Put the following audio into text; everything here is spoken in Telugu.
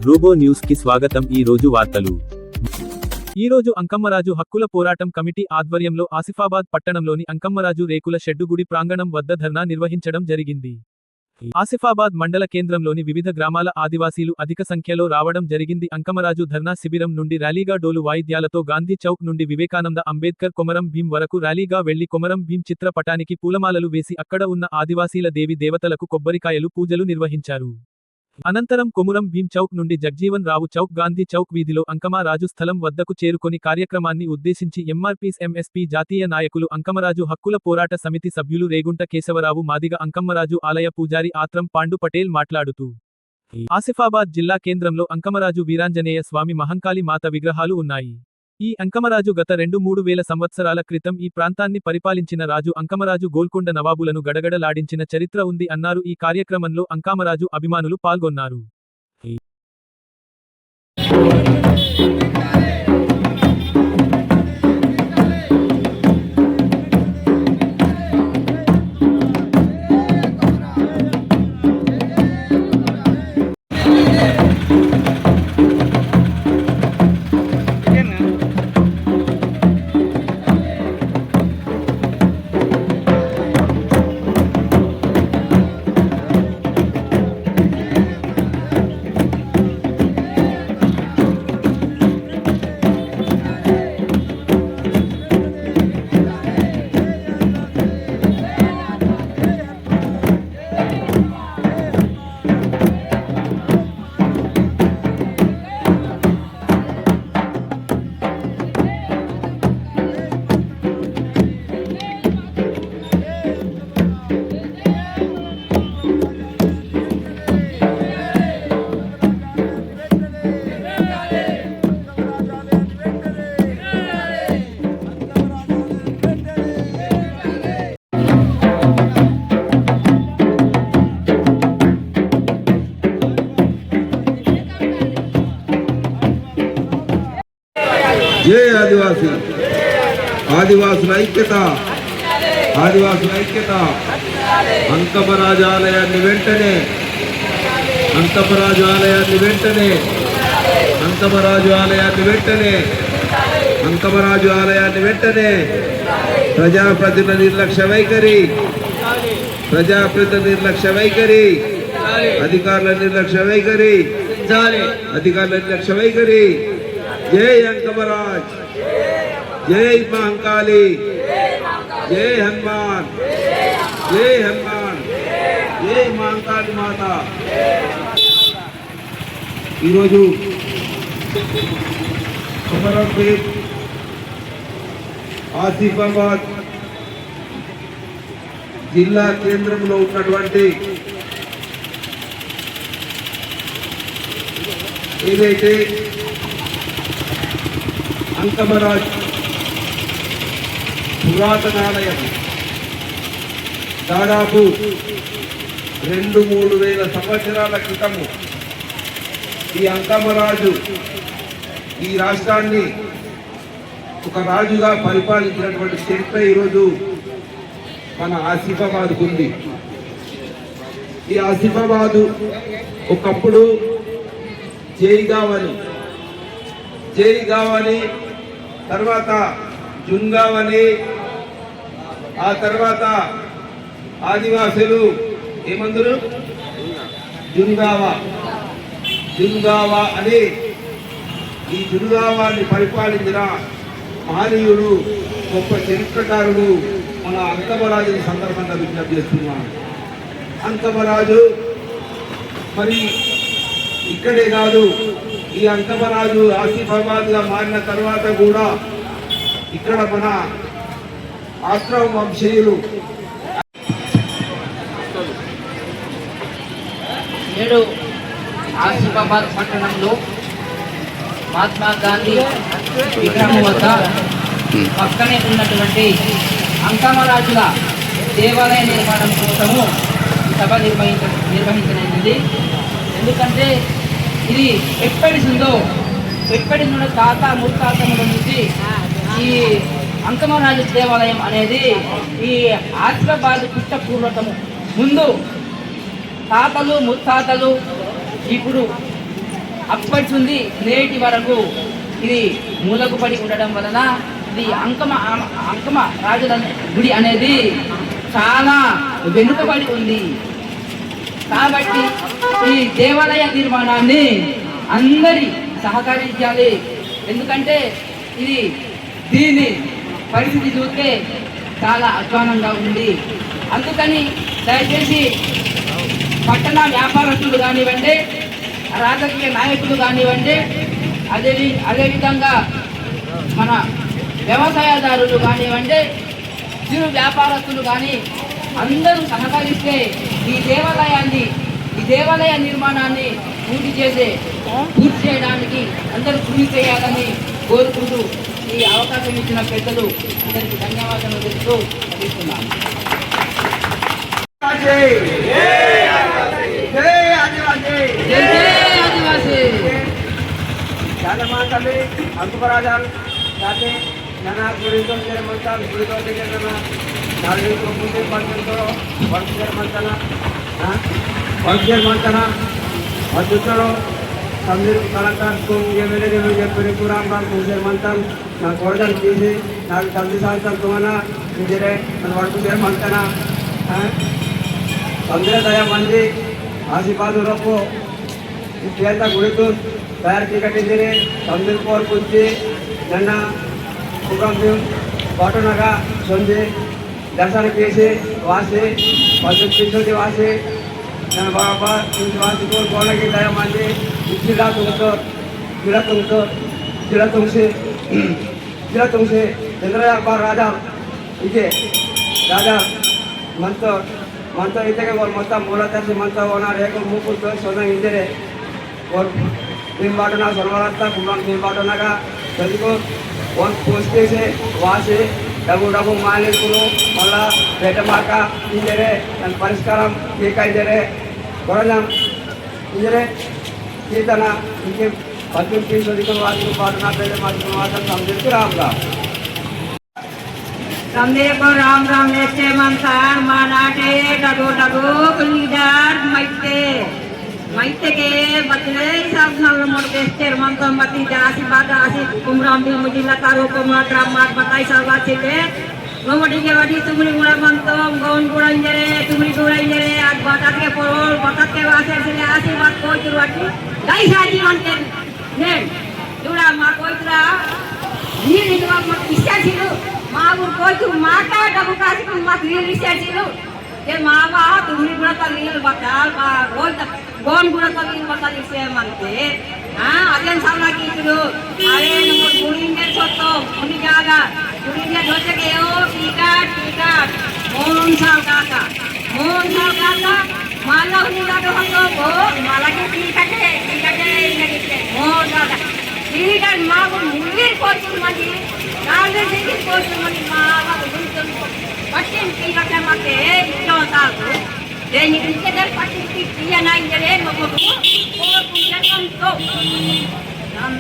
రోబో న్యూస్ కి స్వాగతం. ఈ రోజు వార్తలు. ఈ రోజు అంకమ్మరాజు హక్కుల పోరాటం కమిటీ ఆధ్వర్యంలో ఆసిఫాబాద్ పట్టణంలోని అంకమ్మరాజు రేకుల షెడ్డు గుడి ప్రాంగణం వద్ద ధర్నా నిర్వహించడం జరిగింది. ఆసిఫాబాద్ మండల కేంద్రంలోని వివిధ గ్రామాల ఆదివాసీలు అధిక సంఖ్యలో రావడం జరిగింది. అంకమ్మరాజు ధర్నా శిబిరం నుండి ర్యాలీగా డోలు వాయిద్యాలతో గాంధీ చౌక్ నుండి వివేకానంద అంబేద్కర్ కొమరం భీం వరకు ర్యాలీగా వెళ్లి కొమరం భీం చిత్ర పటానికి పూలమాలలు వేసి అక్కడ ఉన్న ఆదివాసీల దేవి దేవతలకు కొబ్బరికాయలు పూజలు నిర్వహించారు. అనంతరం కొమురం భీం చౌక్ నుండి జగ్జీవన్ రావు చౌక్ గాంధీ చౌక్ వీధిలో అంకమరాజు స్థలం వద్దకు చేరుకొని కార్యక్రమాన్ని ఉద్దేశించి ఎంఆర్పీస్ ఎంఎస్పీ జాతీయ నాయకులు అంకమరాజు హక్కుల పోరాట సమితి సభ్యులు రేగుంట కేశవరావు మాదిగ అంకమ్మరాజు ఆలయ పూజారి ఆత్రం పాండు పటేల్ మాట్లాడుతూ ఆసిఫాబాద్ జిల్లా కేంద్రంలో అంకమరాజు వీరాంజనేయ స్వామి మహంకాళి మాత విగ్రహాలు ఉన్నాయి. ఈ అంకమరాజు గత 2-3 వేల సంవత్సరాల క్రితం ఈ ప్రాంతాన్ని పరిపాలించిన రాజు అంకమరాజు గోల్కొండ నవాబులను గడగడలాడించిన చరిత్ర ఉంది అన్నారు. ఈ కార్యక్రమంలో అంకమరాజు అభిమానులు పాల్గొన్నారు. జై ఆదివాసీ, ఆదివాసుల ఐక్యత, ఆదివాసుల ఐక్యత. అంకమరాజు ఆలయాన్ని వెంటనే, అంకమరాజు ఆలయాన్ని వెంటనే, అంకమరాజు ఆలయాన్ని వెంటనే, అంకమరాజు ఆలయాన్ని వెంటనే. ప్రజాప్రతినిధుల నిర్లక్ష్య వైఖరి, ప్రజాప్రతినిధుల నిర్లక్ష్య వైఖరి, అధికారుల నిర్లక్ష్య వైఖరి, అధికారుల నిర్లక్ష్య వైఖరి. జై అంకమరాజ్, జై మహంకాళి, జై హనుమాన్, జై హనుమాన్, జై మహంకాళి మాత. ఈరోజు కొమరం భీం ఆసిఫాబాద్ జిల్లా కేంద్రంలో ఉన్నటువంటి ఏదైతే అంకమరాజ్ పురాతనాలయం దాదాపు 2-3 వేల సంవత్సరాల క్రితము ఈ అంకమరాజు ఈ రాష్ట్రాన్ని ఒక రాజుగా పరిపాలించినటువంటి చరిత్ర ఈరోజు మన ఆసిఫాబాద్కు ఉంది. ఈ ఆసిఫాబాదు ఒకప్పుడు జైగావని, జైగావని తర్వాత జుంగావని, ఆ తర్వాత ఆదివాసులు ఏమందరు జుంగావా, జుంగావా అని ఈ జుంగావాన్ని పరిపాలించిన మహనీయుడు, గొప్ప చరిత్రకారుడు మన అంకమరాజుని సందర్భంగా విజ్ఞప్తి చేస్తున్నాను. అంకమరాజు మరి ఇక్కడే కాదు, ఈ అంకమరాజు ఆసిఫాబాద్గా మారిన తర్వాత కూడా ఇక్కడ మన ఆశ్రమ వంశీయులు నేడు ఆసిఫాబాద్ పట్టణంలో మహాత్మా గాంధీ విగ్రహం వద్ద పక్కనే ఉన్నటువంటి అంకమరాజుల దేవాలయ నిర్మాణం కోసము సభ నిర్వహించనుంది. ఎందుకంటే ఇది ఎప్పటి నుండి తాత ముత్తాతముల నుంచి ఈ అంకమరాజు దేవాలయం అనేది ఈ ఆసిఫాబాద్ పుట్ట పూర్వతము ముందు తాతలు ముత్తాతలు ఇప్పుడు అప్పటి నుండి నేటి వరకు ఇది మూలకు పడి ఉండడం వలన ఇది అంకమ రాజుల గుడి అనేది చాలా వెనుకబడి ఉంది. కాబట్టి ఈ దేవాలయ నిర్మాణాన్ని అందరి సహకరించాలి. ఎందుకంటే ఇది దీని పరిస్థితి చూస్తే చాలా అధ్వానంగా ఉంది. అందుకని దయచేసి పట్టణ వ్యాపారస్తులు కానివ్వండి, రాజకీయ నాయకులు కానివ్వండి, అదేవిధంగా మన వ్యవసాయదారులు కానివ్వండి, చిరు వ్యాపారస్తులు కానీ అందరూ సహకరిస్తే ఈ దేవాలయ నిర్మాణాన్ని పూర్తి చేయడానికి అందరూ కృషి చేయాలని కోరుకుంటూ ఈ అవకాశం ఇచ్చిన పెద్దలు అందరికీ ధన్యవాదాలు తెలుపుతూ ముగిస్తున్నాను. ఆదివాసీ జాతమాతల్లి అంకుపరాజాలు जाते नाना गुड़ियों के मंता गुड़ियों के नाना नारियों को मुझे पंचन करो वर्षर मंतना हाँ वर्षर मंतना और दूसरों समझे कलाकार को ये मेरे जो पूरे पुराण बात मुझे मंतन ना कोर्डन कीजिए ना जल्दी साल तक तुम्हारा मुझे वर्षर मंतना हाँ समझे दया मंदी आशीर्वाद रखो इतना गुड़ियों तैयार की कटिंग समझे को कुछ ನನ್ನ ಪ್ರೋಗ್ರಾಮ್ ಪಾಟನಗ ಸಂಜೆ ದರ್ಶನ ಕೇಸಿ ವಾಸಿ ಪದ್ಧತಿ ವಾಸಿ ನನ್ನ ಬಾಬಾ ವಾಸಿ ಕೋಣಗಿ ದಯ ಮಾಡಿ ಜಿಲ್ಲಾ ತುಂಬಿಸಿ ಚಂದ್ರಪ್ಪ ರಾಜಾ ಇದೆ ರಾಜಾ ಮಂತ ಇದ್ದಾಗ ಮೊತ್ತ ಮೂಲ ತರಿಸಿ ಮಂತ ಓನ ರೇಖೆ ಮೂಕು ಸೋನ ಹಿಂದೆ तीन बाटना सर्वरास्ता कुमार तीन बाटना का सभी को वन पोस्टे से वहाँ से डबू माले करो मल्ला बेटा माका इंजरे परिष्कारम ये का इंजरे बड़ा इंजरे ये तना इनके बच्चों की सभी को वाली बाटना पहले मालूम वाला समझे तो राम समझे को राम लेते मंसार मानाटे डगो लीडर मैते के बचले सब नल मोड़ बेस्टर मन तो मती जासी बात आसी कुमराम भी मुझिला कारो को मात्रा मार बताई सब आते के गोमटी के वादी तुमरी गुड़ा मन तो गौन गुड़ा इंजरे तुमरी गुड़ा इंजरे आज बात के पोल बात के वासे से आसी बात कोई तुरवाटी दाई साजी मन के ने जुड़ा मा कोई तुरा ये निवा मत इच्छा छिलो मा वो कोई तू माता डबु कासी को मत ये इच्छा छिलो ये मावा तुमरी गुड़ा का लील बताल का रोज कौन गुड़ा का लील बता दिसे मानते हां अजन सामना की तुलो अरे नमो गुड़िंगे सोतो उनी जागा गुड़िंगे जोते के ओ टीका मोन साल काका माला उनी जातो हतो को माला के टीका के इनके मोन जागा टीका मागो मुलीर कोच मजी काले देखि कोच मजी माला गुड़िंगे पट्टिन टीका के माते इतो ताको देनी इनके दर पट्टिन टीका ना इंजरे मगो को पूजा कम तो राम